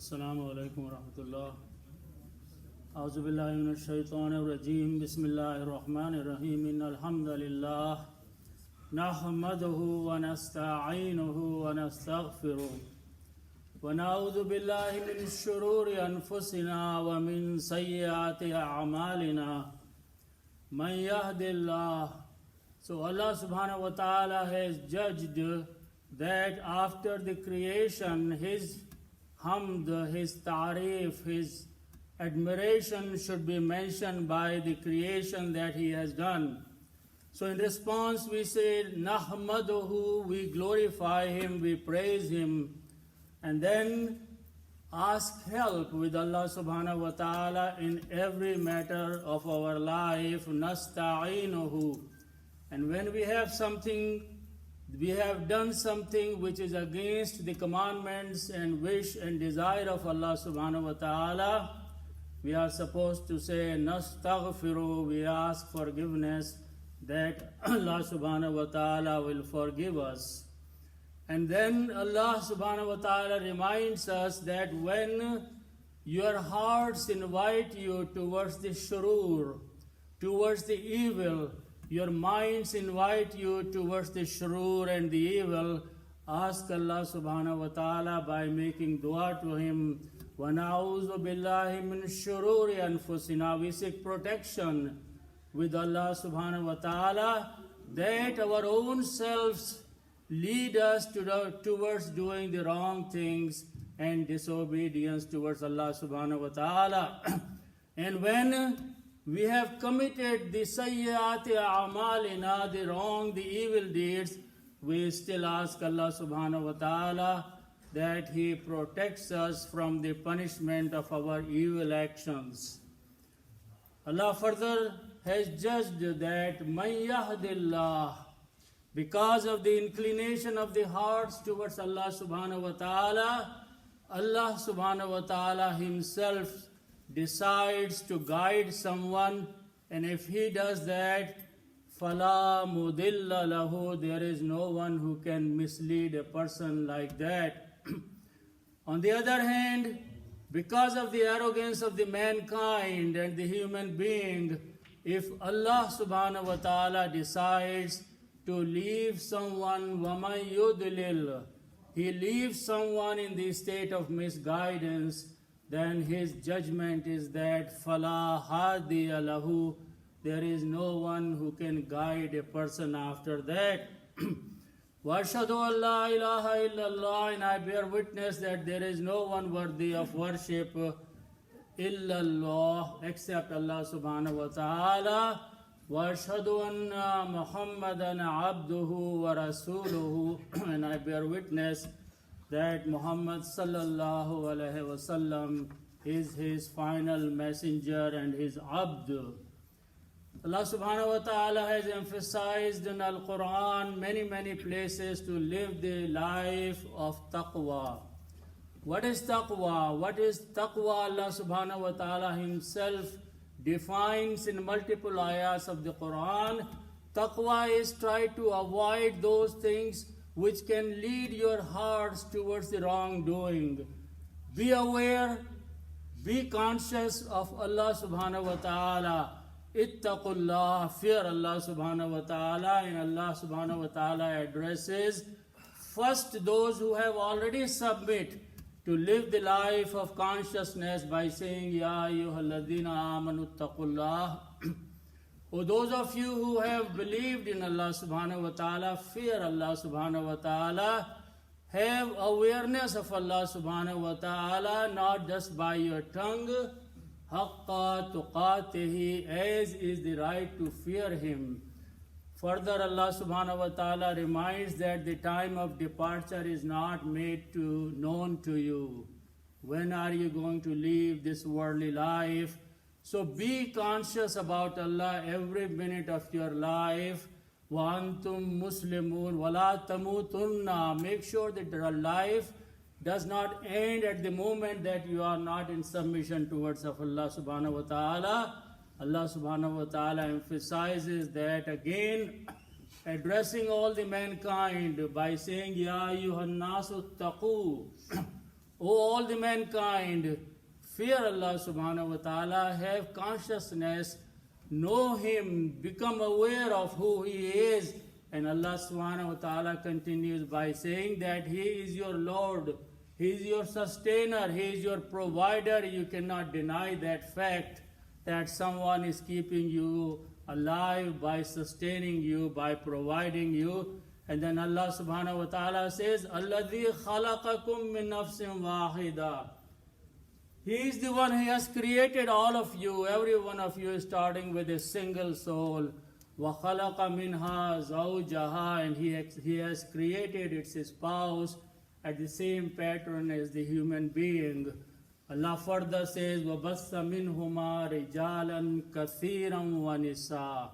अस्सलामु अलैकुम वरहमतुल्लाह। औज़ु बिल्लाहि मिनश शैतानिर रजीम। बिस्मिल्लाहिर रहमानिर रहीम। इन्नल हम्दलिल्लाह नहमदुहु व नस्तईनुहु व नस्तगफिरुह व नऊज़ु बिल्लाहि मिन शुरूरि अनफुसिना व मिन सय्यिआति अअमालिना मन yahdillah. So Allah subhanahu wa ta'ala has judged that after the creation, His hamd, His ta'rif, His admiration should be mentioned by the creation that He has done. So in response we say, Nahmaduhu, we glorify Him, we praise Him, and then ask help with Allah subhanahu wa ta'ala in every matter of our life. Nasta'inuhu. And when we have done something which is against the commandments and wish and desire of Allah subhanahu wa ta'ala, we are supposed to say nastaghfiru, we ask forgiveness that Allah subhanahu wa ta'ala will forgive us. And then Allah subhanahu wa ta'ala reminds us that when your hearts invite you towards the shurur, towards the evil, your minds invite you towards the shurur and the evil, ask Allah subhanahu wa ta'ala by making dua to Him. وَنَعُوذُ بِاللَّهِ مِنْ شُرُورِ أَنفُسِنَا. We seek protection with Allah subhanahu wa ta'ala that our own selves lead us towards doing the wrong things and disobedience towards Allah subhanahu wa ta'ala. And when we have committed the sayyati a'malina, the wrong, the evil deeds, we still ask Allah subhanahu wa ta'ala that He protects us from the punishment of our evil actions. Allah further has judged that man yahdillah, because of the inclination of the hearts towards Allah subhanahu wa ta'ala, Allah subhanahu wa ta'ala Himself decides to guide someone, and if He does that, فَلَا مُضِلَّ لَهُ, there is no one who can mislead a person like that. On the other hand, because of the arrogance of the mankind and the human being, if Allah subhanahu wa ta'ala decides to leave someone, وَمَنْ يُضْلِلْ, He leaves someone in the state of misguidance, then His judgment is that فَلَا هَادِيَ لَهُ, there is no one who can guide a person after that. وَأَشْهَدُ أَنْ لَا إِلَهَ إِلَّا اللَّهِ, and I bear witness that there is no one worthy of worship إِلَّا اللَّهِ, except Allah subhanahu wa ta'ala. وَأَشْهَدُ أَنَّ مُحَمَّدًا عَبْدُهُ وَرَسُولُهُ, and I bear witness that Muhammad sallallahu alaihi wasallam is His final messenger and His abd. Allah subhanahu wa ta'ala has emphasized in Al-Quran many places to live the life of taqwa. What is taqwa? What is taqwa? Allah subhanahu wa ta'ala Himself defines in multiple ayahs of the Quran. Taqwa is try to avoid those things which can lead your hearts towards the wrongdoing. Be aware, be conscious of Allah subhanahu wa ta'ala. Ittaqullah, fear Allah subhanahu wa ta'ala. And Allah subhanahu wa ta'ala addresses first those who have already submit to live the life of consciousness by saying, Ya ayyuhalladhina amanu ittaqullah. O those of you who have believed in Allah subhanahu wa ta'ala, fear Allah subhanahu wa ta'ala, have awareness of Allah subhanahu wa ta'ala, not just by your tongue, haqqa tuqatihi, as is the right to fear Him. Further, Allah subhanahu wa ta'ala reminds that the time of departure is not made known to you. When are you going to leave this worldly life? So be conscious about Allah every minute of your life. وَأَنْتُمْ مُسْلِمُونَ وَلَا تَمُوتُنَّ. Make sure that your life does not end at the moment that you are not in submission towards of Allah subhanahu wa ta'ala. Allah subhanahu wa ta'ala emphasizes that again, addressing all the mankind by saying, Ya ayyuhan nasu taqoo, O all the mankind, fear Allah subhanahu wa ta'ala, have consciousness, know Him, become aware of who He is. And Allah subhanahu wa ta'ala continues by saying that He is your Lord, He is your sustainer, He is your provider. You cannot deny that fact that someone is keeping you alive by sustaining you, by providing you. And then Allah subhanahu wa ta'ala says, Alladhi khalaqakum min nafsin wahida. He is the one who has created all of you, every one of you, starting with a single soul. وَخَلَقَ مِنْهَا زَوْجَهَا. And He has created its spouse at the same pattern as the human being. Allah further says, وَبَثَّ مِنْهُمَا رِجَالًا كَثِيرًا وَنِسَاءً.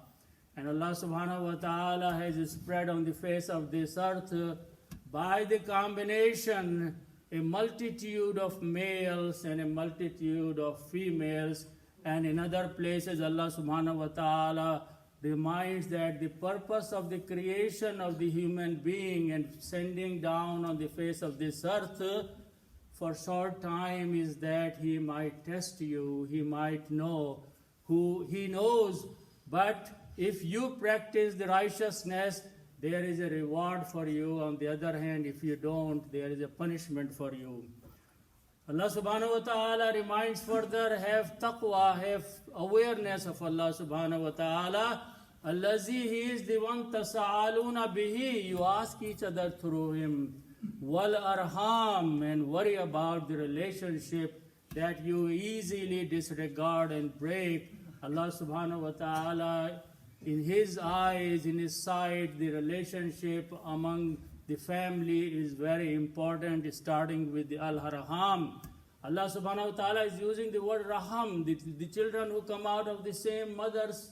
And Allah subhanahu wa ta'ala has spread on the face of this earth by the combination a multitude of males and a multitude of females. And in other places Allah subhanahu wa ta'ala reminds that the purpose of the creation of the human being and sending down on the face of this earth for short time is that He might test you, He might know who He knows. But if you practice the righteousness, there is a reward for you. On the other hand, if you don't, there is a punishment for you. Allah subhanahu wa ta'ala reminds further, have taqwa, have awareness of Allah subhanahu wa ta'ala. Allazi, He is the one tasa'aluna bihi, you ask each other through Him. Wal arham, and worry about the relationship that you easily disregard and break. Allah subhanahu wa ta'ala, in His eyes, in His sight, the relationship among the family is very important, starting with the al-harham. Allah subhanahu wa ta'ala is using the word raham. The children who come out of the same mother's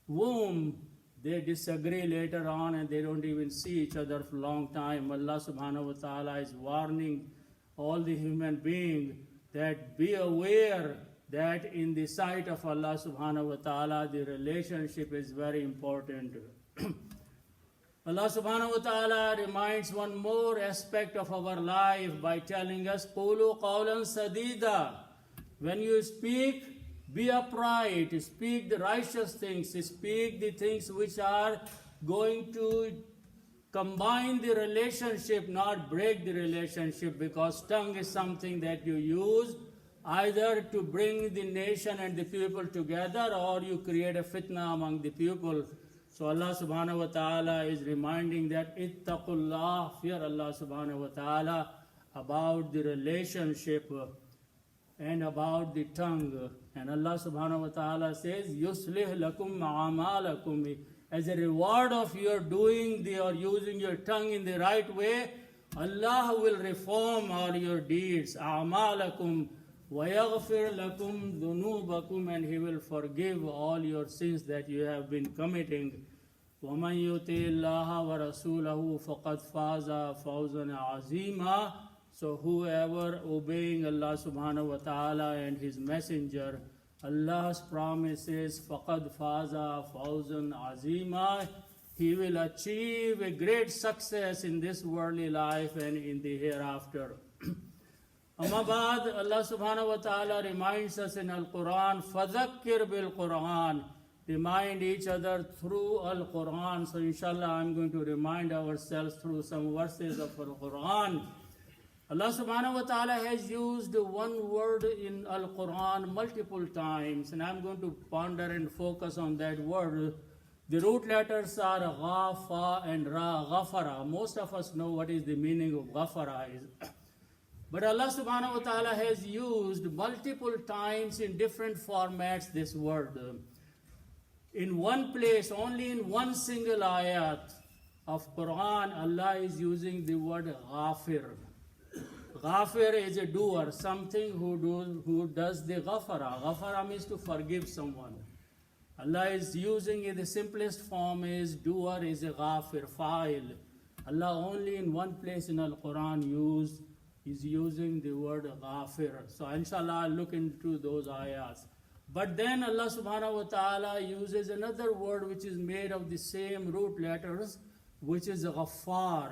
womb, they disagree later on and they don't even see each other for a long time. Allah subhanahu wa ta'ala is warning all the human beings that be aware that in the sight of Allah subhanahu wa ta'ala, the relationship is very important. Allah subhanahu wa ta'ala reminds one more aspect of our life by telling us, قُولُوا قَوْلًا سَدِيدًا. When you speak, be upright, speak the righteous things, speak the things which are going to combine the relationship, not break the relationship, because tongue is something that you use either to bring the nation and the people together, or you create a fitna among the people. So Allah subhanahu wa ta'ala is reminding that ittaqullah, fear Allah subhanahu wa ta'ala about the relationship and about the tongue. And Allah subhanahu wa ta'ala says, yuslih lakum a'amalakum. As a reward of your doing or using your tongue in the right way, Allah will reform all your deeds. A'amalakum wa yaghfir lakum dhunubakum, and He will forgive all your sins that you have been committing. وَمَنْ يُطِعِ اللَّهَ وَرَسُولَهُ فَقَدْ فَازَ فَوْزًا عَظِيمًا. So whoever obeying Allah subhanahu wa ta'ala and His messenger, Allah's promise is فَقَدْ فَازَ فَوْزًا عَظِيمًا. He will achieve a great success in this worldly life and in the hereafter. Amabad, Allah subhanahu wa ta'ala reminds us in Al-Quran, فَذَكِّرْ بِالْقُرْآنِ. Remind each other through Al-Quran. So inshallah I'm going to remind ourselves through some verses of Al-Quran. Allah subhanahu wa ta'ala has used one word in Al-Quran multiple times, and I'm going to ponder and focus on that word. The root letters are Gha, Fa and Ra, Ghafara. Most of us know what is the meaning of Ghafara is. But Allah subhanahu wa ta'ala has used multiple times in different formats this word. In one place, only in one single ayat of Quran, Allah is using the word Ghafir. Ghafir is a doer, something who does the ghafara. Ghafara means to forgive someone. Allah is using it, the simplest form is doer is a ghafir, fa'il. Allah only in one place in Al-Quran is using the word ghafir. So inshallah I'll look into those ayahs. But then Allah subhanahu wa ta'ala uses another word which is made of the same root letters, which is ghaffar.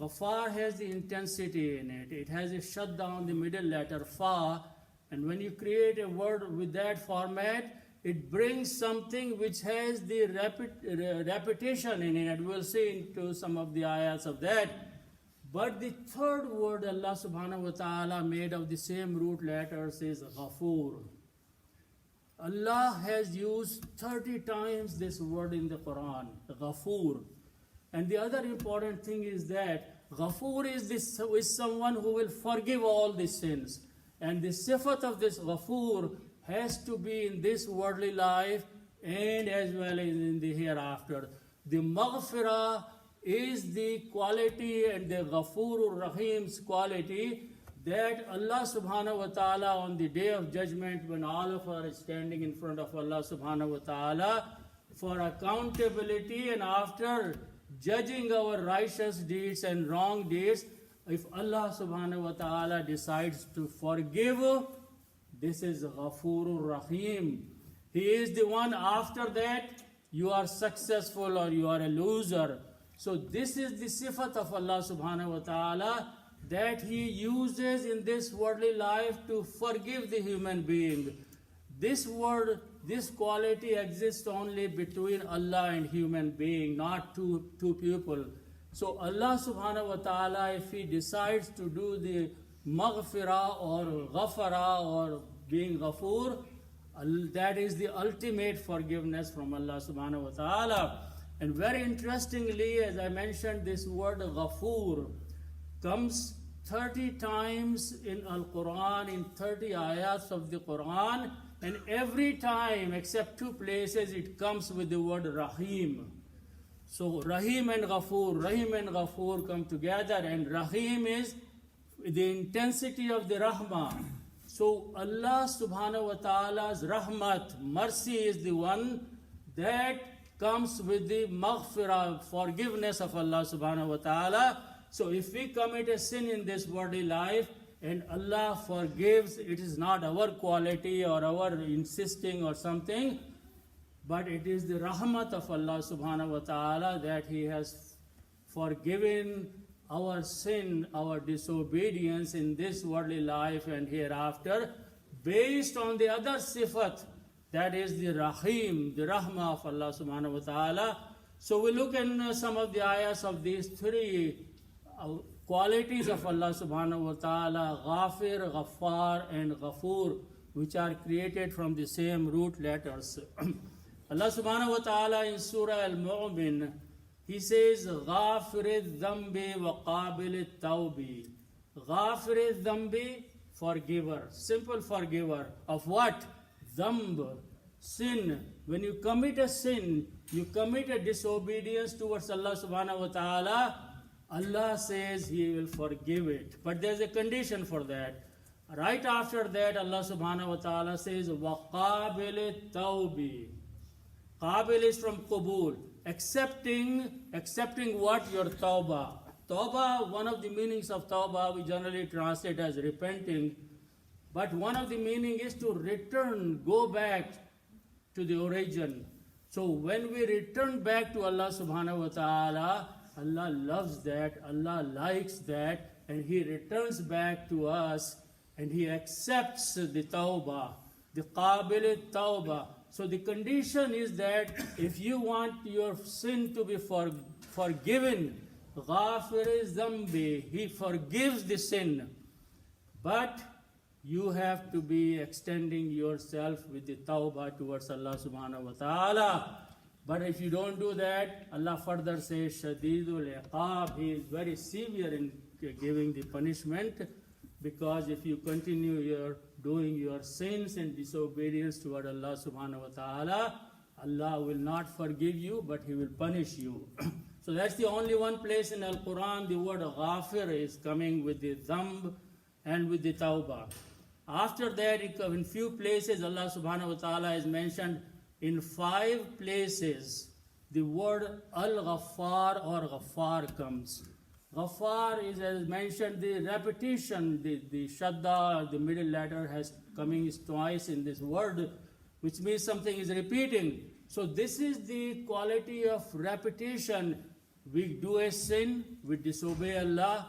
Ghaffar has the intensity in it. It has a shut down the middle letter fa, and when you create a word with that format, it brings something which has the repetition in it. We'll see into some of the ayats of that. But the third word Allah subhanahu wa ta'ala made of the same root letters is Ghafoor. Allah has used 30 times this word in the Quran, Ghafoor. And the other important thing is that Ghafoor is someone who will forgive all the sins. And the sifat of this Ghafoor has to be in this worldly life and as well as in the hereafter. The Maghfirah is the quality and the Ghafoor Rahim's quality that Allah subhanahu wa ta'ala on the day of judgment, when all of us are standing in front of Allah subhanahu wa ta'ala for accountability, and after judging our righteous deeds and wrong deeds, if Allah subhanahu wa ta'ala decides to forgive, this is Ghafoor Rahim. He is the one after that you are successful or you are a loser. So this is the sifat of Allah subhanahu wa ta'ala, that He uses in this worldly life to forgive the human being. This word, this quality exists only between Allah and human being, not two people. So Allah subhanahu wa ta'ala, if He decides to do the maghfirah or ghafara or being ghafoor, that is the ultimate forgiveness from Allah subhanahu wa ta'ala. And very interestingly, as I mentioned, this word ghafoor comes 30 times in Al-Quran, in 30 ayats of the Quran, and every time except 2 places it comes with the word Rahim. So Rahim and Ghafoor come together, and Rahim is the intensity of the Rahmah. So Allah subhanahu wa ta'ala's Rahmat, mercy, is the one that comes with the maghfirah, forgiveness of Allah subhanahu wa ta'ala. So if we commit a sin in this worldly life and Allah forgives, it is not our quality or our insisting or something, but it is the rahmat of Allah subhanahu wa ta'ala that He has forgiven our sin, our disobedience in this worldly life and hereafter, based on the other sifat, that is the Rahim, the Rahmah of Allah subhanahu wa ta'ala. So we look in some of the ayahs of these 3 qualities of Allah subhanahu wa ta'ala, Ghafir, Ghaffar and Ghafoor, which are created from the same root letters. Allah subhanahu wa ta'ala in Surah Al-Mu'min, He says, Ghafir al-dhambi wa qabil al-tawbi. Ghafir al-dhambi, forgiver, simple forgiver. Of what? Dhamb, sin. When you commit a sin, you commit a disobedience towards Allah subhanahu wa ta'ala, Allah says He will forgive it. But there's a condition for that. Right after that, Allah subhanahu wa ta'ala says, وَقَابِلِ التَّوْبِ. Qabil is from Qabul. Accepting what? Your tawbah. Tawbah, one of the meanings of tawbah, we generally translate as repenting. But one of the meaning is to return, go back to the origin. So when we return back to Allah subhanahu wa ta'ala, Allah loves that, Allah likes that, and He returns back to us and He accepts the tawbah, the qabil tawbah. So the condition is that if you want your sin to be forgiven, ghafir zambi, He forgives the sin, but you have to be extending yourself with the tawbah towards Allah subhanahu wa ta'ala. But if you don't do that, Allah further says, Shadidul Iqab, He is very severe in giving the punishment, because if you continue doing your sins and disobedience toward Allah subhanahu wa ta'ala, Allah will not forgive you, but He will punish you. So that's the only one place in Al-Quran the word Ghafir is coming with the dhamb and with the tawbah. After that, in few places, Allah subhanahu wa ta'ala has mentioned, in 5 places, the word Al-Ghaffar or Ghaffar comes. Ghaffar is, as mentioned, the repetition, the shadda, the middle letter has coming twice in this word, which means something is repeating. So this is the quality of repetition. We do a sin, we disobey Allah,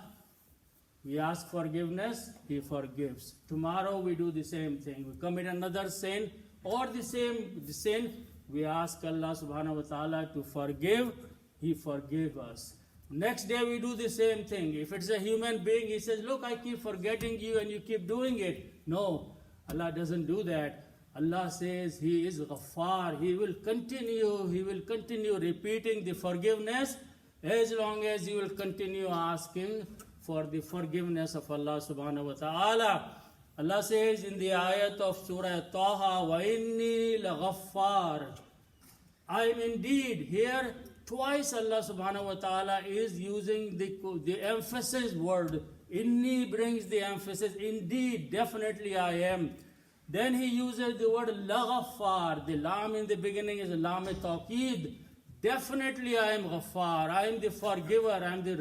we ask forgiveness, He forgives. Tomorrow we do the same thing. We commit another sin or the sin, we ask Allah subhanahu wa ta'ala to forgive, He forgives us. Next day we do the same thing. If it's a human being, he says, look, I keep forgetting you and you keep doing it. No, Allah doesn't do that. Allah says He is Ghaffar. He will continue repeating the forgiveness as long as you will continue asking for the forgiveness of Allah subhanahu wa ta'ala. Allah says in the ayat of Surah Taha, وَإِنِّي لَغَفَّارٌ. I am indeed. Here twice Allah subhanahu wa ta'ala is using the emphasis word. Inni brings the emphasis. Indeed, definitely I am. Then He uses the word Laghaffar. The lam in the beginning is lam tawqeed. Definitely I am Ghaffar. I am the forgiver. I am the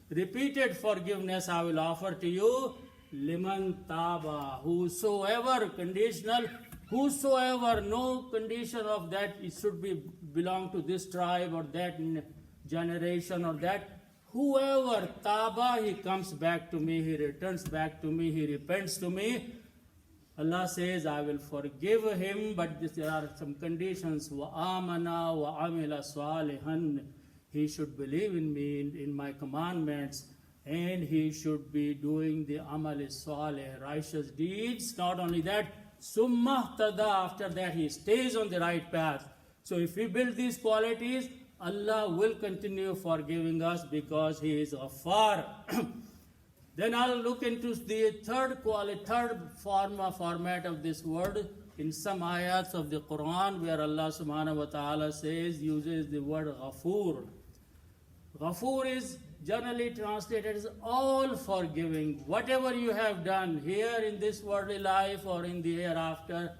repeated forgiveness I will offer to you. Liman taba. Whosoever, conditional. Whosoever, no condition of that it should belong to this tribe or that generation or that. Whoever taba, he comes back to me, he returns back to me, he repents to me. Allah says, I will forgive him, but there are some conditions. Wa amana wa amila salihan. He should believe in me, in my commandments, and he should be doing the amal salih, righteous deeds. Not only that, summa tada, after that he stays on the right path. So if we build these qualities, Allah will continue forgiving us because He is Ghaffar. Then I'll look into the third format of this word in some ayats of the Quran where Allah subhanahu wa ta'ala uses the word Ghafoor. Ghafoor is generally translated as all forgiving. Whatever you have done here in this worldly life or in the hereafter,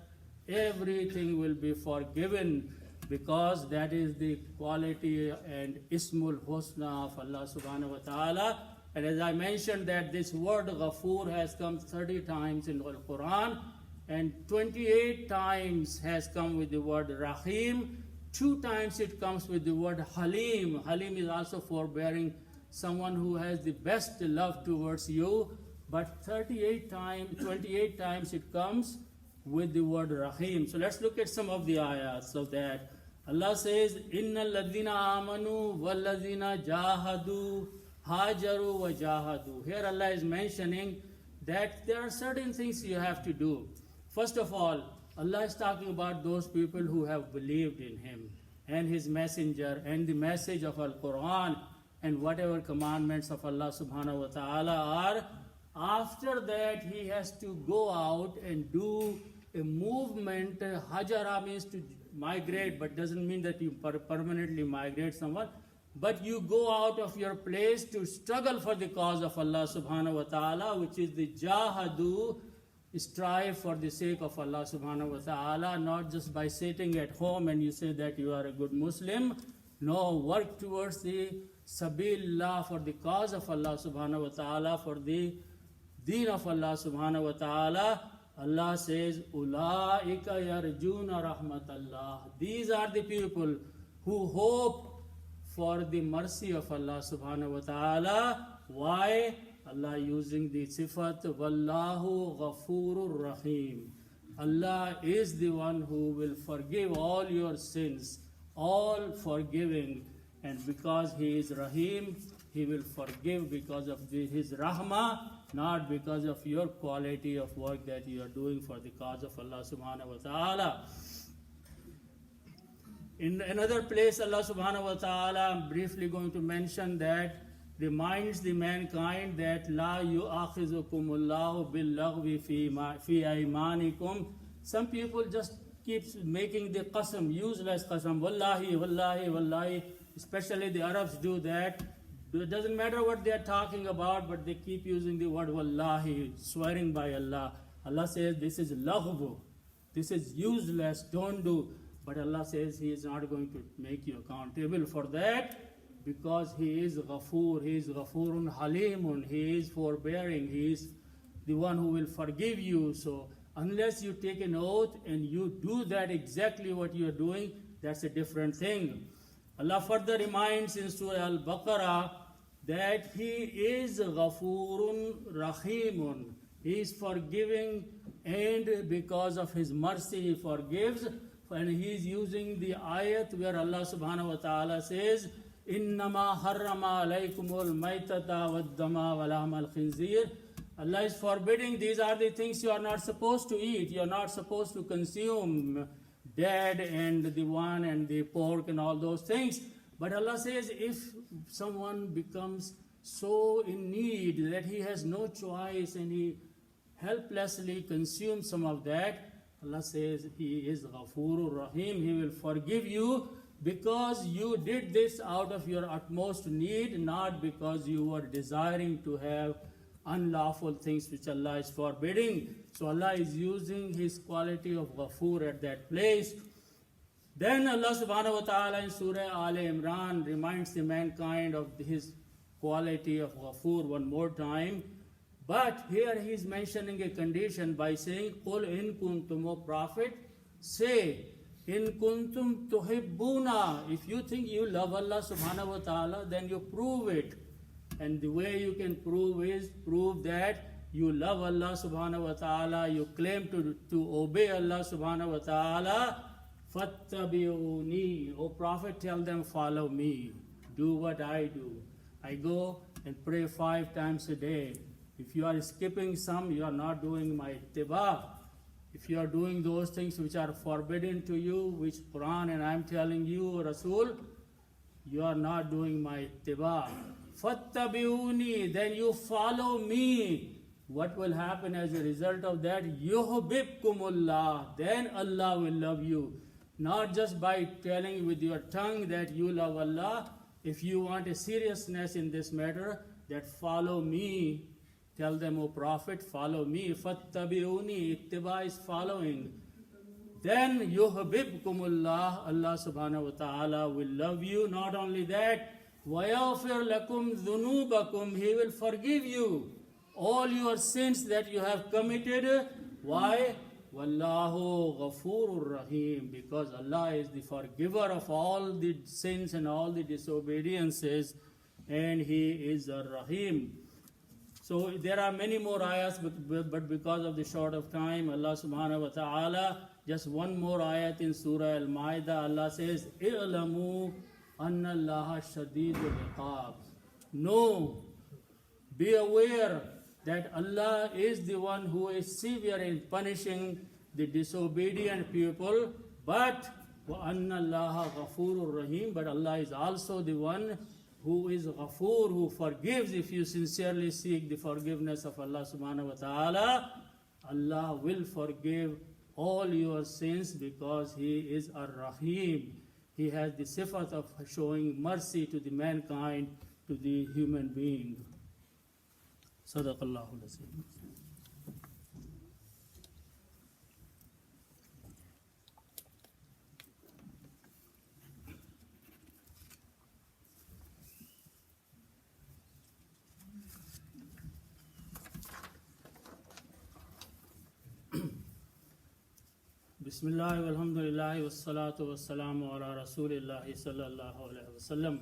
everything will be forgiven because that is the quality and Ismul Husna of Allah subhanahu wa ta'ala. And as I mentioned that this word Ghafoor has come 30 times in the Quran and 28 times has come with the word Rahim. 2 times it comes with the word Halim. Halim is also forbearing, someone who has the best love towards you. But 28 times it comes with the word Rahim. So let's look at some of the ayats of that. Allah says, Inna alladhina amanu walladhina jahadu hajaru wa jahadu. Here Allah is mentioning that there are certain things you have to do. First of all, Allah is talking about those people who have believed in Him and His messenger and the message of Al-Quran and whatever commandments of Allah subhanahu wa ta'ala are. After that, he has to go out and do a movement. Hajara means to migrate, but doesn't mean that you permanently migrate someone. But you go out of your place to struggle for the cause of Allah subhanahu wa ta'ala, which is the jahadu, strive for the sake of Allah subhanahu wa ta'ala, not just by sitting at home and you say that you are a good Muslim. No, work towards the sabillah, for the cause of Allah subhanahu wa ta'ala, for the deen of Allah subhanahu wa ta'ala. Allah says, Ulaika yarjuna rahmatallah. These are the people who hope for the mercy of Allah subhanahu wa ta'ala. Why? Allah using the sifat, Wallahu Ghafurur Rahim. Allah is the one who will forgive all your sins, all forgiving. And because He is Rahim, He will forgive because of His Rahmah, not because of your quality of work that you are doing for the cause of Allah subhanahu wa ta'ala. In another place, Allah subhanahu wa ta'ala, I'm briefly going to mention that, reminds the mankind that La yu'akhizukumullahu bil-laghwi fi aymanikum. Some people just keep making the qasam, useless qasam, wallahi, wallahi, wallahi. Especially the Arabs do that. It doesn't matter what they are talking about, but they keep using the word wallahi, swearing by Allah. Allah says this is laghwu, this is useless, don't do. But Allah says He is not going to make you accountable for that, because He is Ghafoor, He is Ghafurun Halimun, He is forbearing, He is the one who will forgive you. So unless you take an oath and you do that exactly what you are doing, that's a different thing. Allah further reminds in Surah Al-Baqarah that He is Ghafurun Rahimun. He is forgiving, and because of His mercy He forgives. And He is using the ayat where Allah subhanahu wa ta'ala says, إِنَّمَا حَرَّمَ عَلَيْكُمُ الْمَيْتَةَ وَالدَّمَ وَلَحْمَ الْخِنْزِيرِ. Allah is forbidding, these are the things you are not supposed to eat. You are not supposed to consume dead and the one and the pork and all those things. But Allah says, if someone becomes so in need that he has no choice and he helplessly consumes some of that, Allah says He is Ghafurur Rahim. He will forgive you because you did this out of your utmost need, not because you were desiring to have unlawful things which Allah is forbidding. So Allah is using His quality of Ghafur at that place. Then Allah subhanahu wa ta'ala in Surah Al Imran reminds the mankind of His quality of Ghafur one more time. But here He is mentioning a condition by saying, قُلْ إِن كُنْتُمْ, O Prophet, say, إِن كُنْتُمْ تُحِبُّونَ, if you think you love Allah subhanahu wa ta'ala, then you prove it. And the way you can prove is, prove that you love Allah subhanahu wa ta'ala, you claim to obey Allah subhanahu wa ta'ala, فَاتَّبِعُونِي, O Prophet, tell them, follow me, do what I do. I go and pray 5 times a day. If you are skipping some, you are not doing my ittiba. If you are doing those things which are forbidden to you, which Quran and I am telling you, Rasul, you are not doing my ittiba. Fattabi'uni, then you follow me. What will happen as a result of that? Yuhbibkumullah, then Allah will love you. Not just by telling with your tongue that you love Allah. If you want a seriousness in this matter, that follow me. Tell them, O Prophet, follow me. Fattabi'uni, ittiba is following. Then yuhbibkumullah, Allah subhanahu wa ta'ala will love you. Not only that, وَيَغْفِرْ لَكُمْ ذُنُوبَكُمْ, He will forgive you all your sins that you have committed. Why? Wallahu Ghafurur Rahim, because Allah is the forgiver of all the sins and all the disobediences, and He is a Rahim. So there are many more ayats, but because of the short of time, Allah subhanahu wa ta'ala, just one more ayat in Surah Al-Ma'idah, Allah says, إِعْلَمُوا أَنَّ اللَّهَ شَدِيدُ الْعِقَابِ. Know, be aware that Allah is the one who is severe in punishing the disobedient people, but وَأَنَّ اللَّهَ غَفُورٌ رَحِيمٌ, but Allah is also the one who is Ghafur, who forgives. If you sincerely seek the forgiveness of Allah subhanahu wa ta'ala, Allah will forgive all your sins because He is Ar-Rahim. He has the sifat of showing mercy to the mankind, to the human being. Sadaqallahu al-Azim. Bismillah walhamdulillah wassalatu wassalamu ala rasulillahi sallallahu alayhi wa sallam.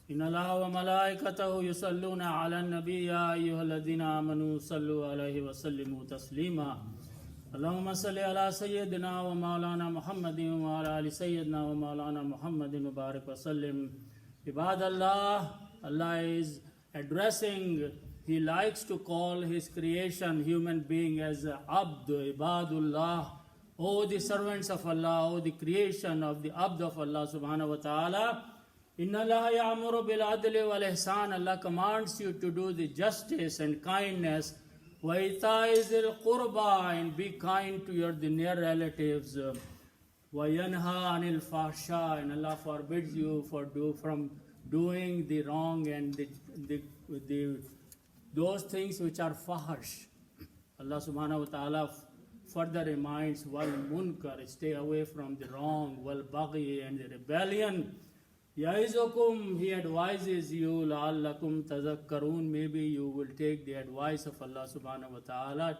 Inna Allaha wa malaikatahu yusalluna ala an-nabi ya ayyuhalladhina amanu sallu alayhi wa sallimu taslima. Allahumma salli ala sayyidina wa maulana Muhammadin wa ala ali sayyidina wa maulana Muhammadin wa barik wa sallim. Ibadallah, Allah is addressing, He likes to call His creation, human being, as Abd, Ibadullah. O the servants of Allah, O the creation of the Abd of Allah subhanahu wa ta'ala. Inna Allah ya'muru bil adli wal ihsan. Allah commands you to do the justice and kindness. Wa ita'i zil qurba, and be kind to your near relatives. Wa yanha anil fahsha, and Allah forbids you from doing the wrong and those things which are fahish. Allah subhanahu wa ta'ala further reminds, wal munkar, stay away from the wrong, wal baghi, and the rebellion. Ya'izukum, He advises you, la'allakum tazakkarun, maybe you will take the advice of Allah subhanahu wa ta'ala.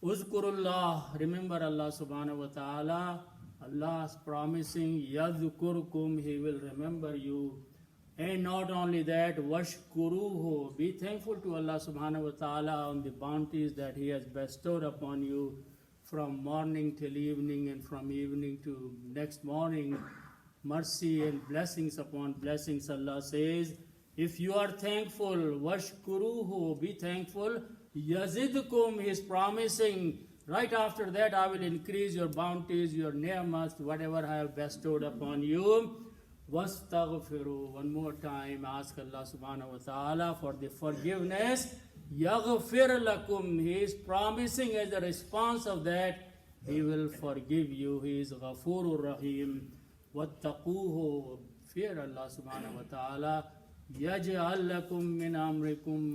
Uzkurullah, remember Allah subhanahu wa ta'ala. Allah is promising, yadhkurkum, He will remember you. And not only that, washkuruhu, be thankful to Allah subhanahu wa ta'ala on the bounties that He has bestowed upon you from morning till evening and from evening to next morning. Mercy and blessings upon blessings, Allah says. If you are thankful, washkuruhu, be thankful, yazidkum, He is promising. Right after that, I will increase your bounties, your ni'mat, whatever I have bestowed upon you. Wastaghfiru, one more time, ask Allah subhanahu wa ta'ala for the forgiveness. Yaghfir lakum, He is promising as a response of that, He will forgive you. He is Ghafurur Rahim. Wattaquhu, fear Allah subhanahu wa ta'ala. Yaj'al lakum min amrikum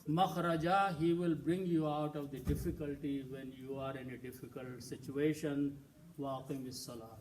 makhraja, He will bring you out of the difficulty when you are in a difficult situation. Wa aqimis salat.